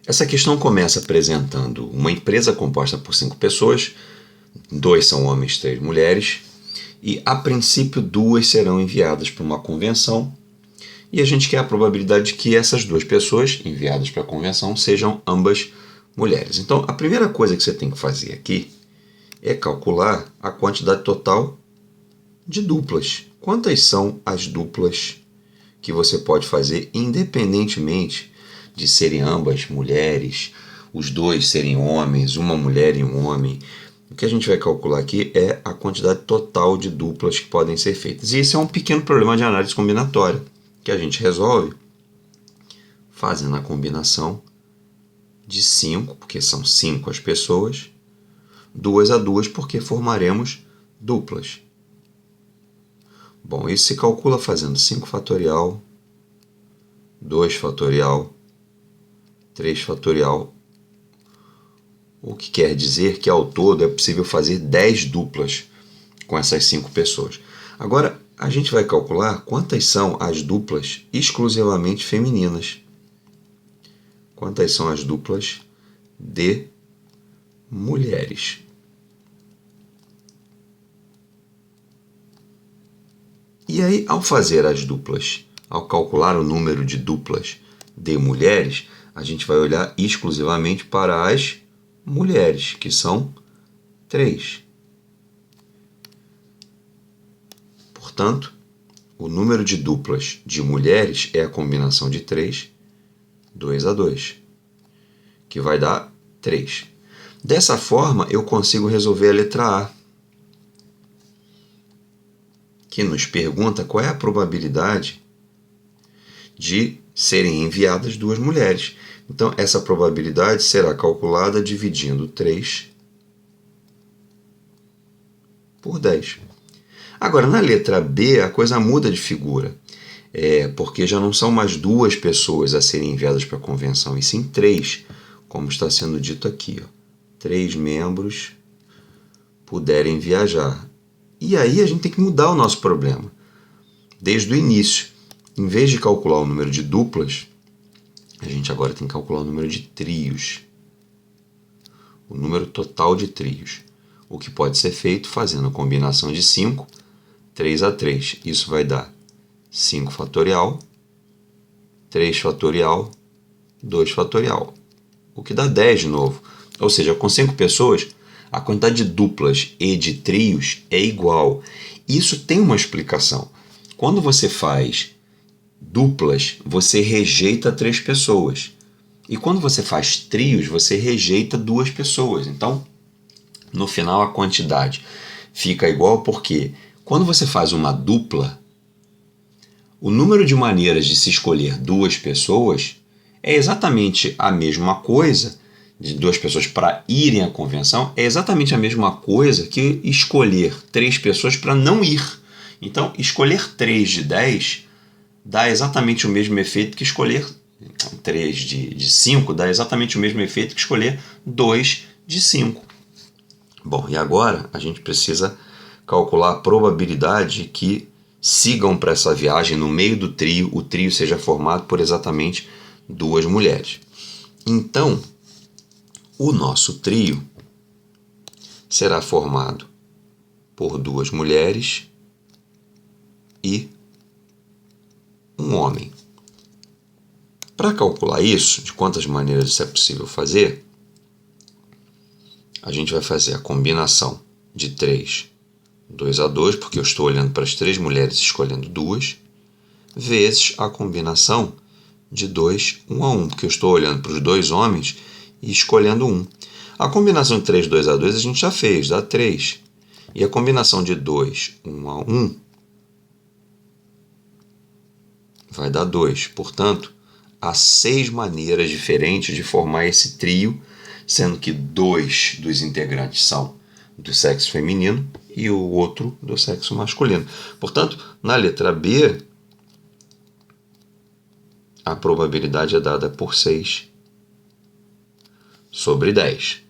Essa questão começa apresentando uma empresa composta por 5 pessoas, 2 são homens, 3 mulheres, e a princípio 2 serão enviadas para uma convenção, e a gente quer a probabilidade de que essas 2 pessoas enviadas para a convenção sejam ambas mulheres. Então, a primeira coisa que você tem que fazer aqui é calcular a quantidade total de duplas. Quantas são as duplas que você pode fazer independentemente de serem ambas mulheres, os 2 serem homens, uma mulher e um homem? O que a gente vai calcular aqui é a quantidade total de duplas que podem ser feitas. E esse é um pequeno problema de análise combinatória que a gente resolve fazendo a combinação de 5, porque são 5 as pessoas, 2 a 2, porque formaremos duplas. Bom, isso se calcula fazendo 5 fatorial, 2 fatorial, 3 fatorial, o que quer dizer que ao todo é possível fazer 10 duplas com essas 5 pessoas. Agora, a gente vai calcular quantas são as duplas exclusivamente femininas. Quantas são as duplas de mulheres. E aí, ao fazer as duplas, ao calcular o número de duplas de mulheres, a gente vai olhar exclusivamente para as mulheres, que são 3. Portanto, o número de duplas de mulheres é a combinação de 3, 2 a 2, que vai dar 3. Dessa forma, eu consigo resolver a letra A, que nos pergunta qual é a probabilidade de serem enviadas 2 mulheres. Então, essa probabilidade será calculada dividindo 3 por 10. Agora, na letra B, a coisa muda de figura, porque já não são mais 2 pessoas a serem enviadas para a convenção, e sim 3, como está sendo dito aqui. 3 membros puderem viajar. E aí a gente tem que mudar o nosso problema. Desde o início, em vez de calcular o número de duplas, a gente agora tem que calcular o número de trios. O número total de trios. O que pode ser feito fazendo a combinação de 5, 3 a 3. Isso vai dar 5 fatorial, 3 fatorial, 2 fatorial. O que dá 10 de novo. Ou seja, com 5 pessoas, a quantidade de duplas e de trios é igual. Isso tem uma explicação. Quando você faz duplas, você rejeita 3 pessoas. E quando você faz trios, você rejeita 2 pessoas. Então, no final, a quantidade fica igual porque quando você faz uma dupla, o número de maneiras de se escolher 2 pessoas é exatamente a mesma coisa, de 2 pessoas para irem à convenção, é exatamente a mesma coisa que escolher 3 pessoas para não ir. Então, escolher 3 de 10 dá exatamente o mesmo efeito que escolher 3 de 5, dá exatamente o mesmo efeito que escolher 2 de 5. Bom, e agora a gente precisa calcular a probabilidade que sigam para essa viagem no meio do trio, o trio seja formado por exatamente 2 mulheres. Então, o nosso trio será formado por 2 mulheres e um homem. Para calcular isso, de quantas maneiras isso é possível fazer, a gente vai fazer a combinação de 3, 2 a 2, porque eu estou olhando para as 3 mulheres e escolhendo 2, vezes a combinação de 2, 1 a 1, porque eu estou olhando para os 2 homens e escolhendo 1. A combinação de 3, 2 a 2 a gente já fez, dá 3. E a combinação de 2, 1 a 1 vai dar 2. Portanto, há 6 maneiras diferentes de formar esse trio, sendo que 2 dos integrantes são do sexo feminino e o outro do sexo masculino. Portanto, na letra B, a probabilidade é dada por 6 sobre 10.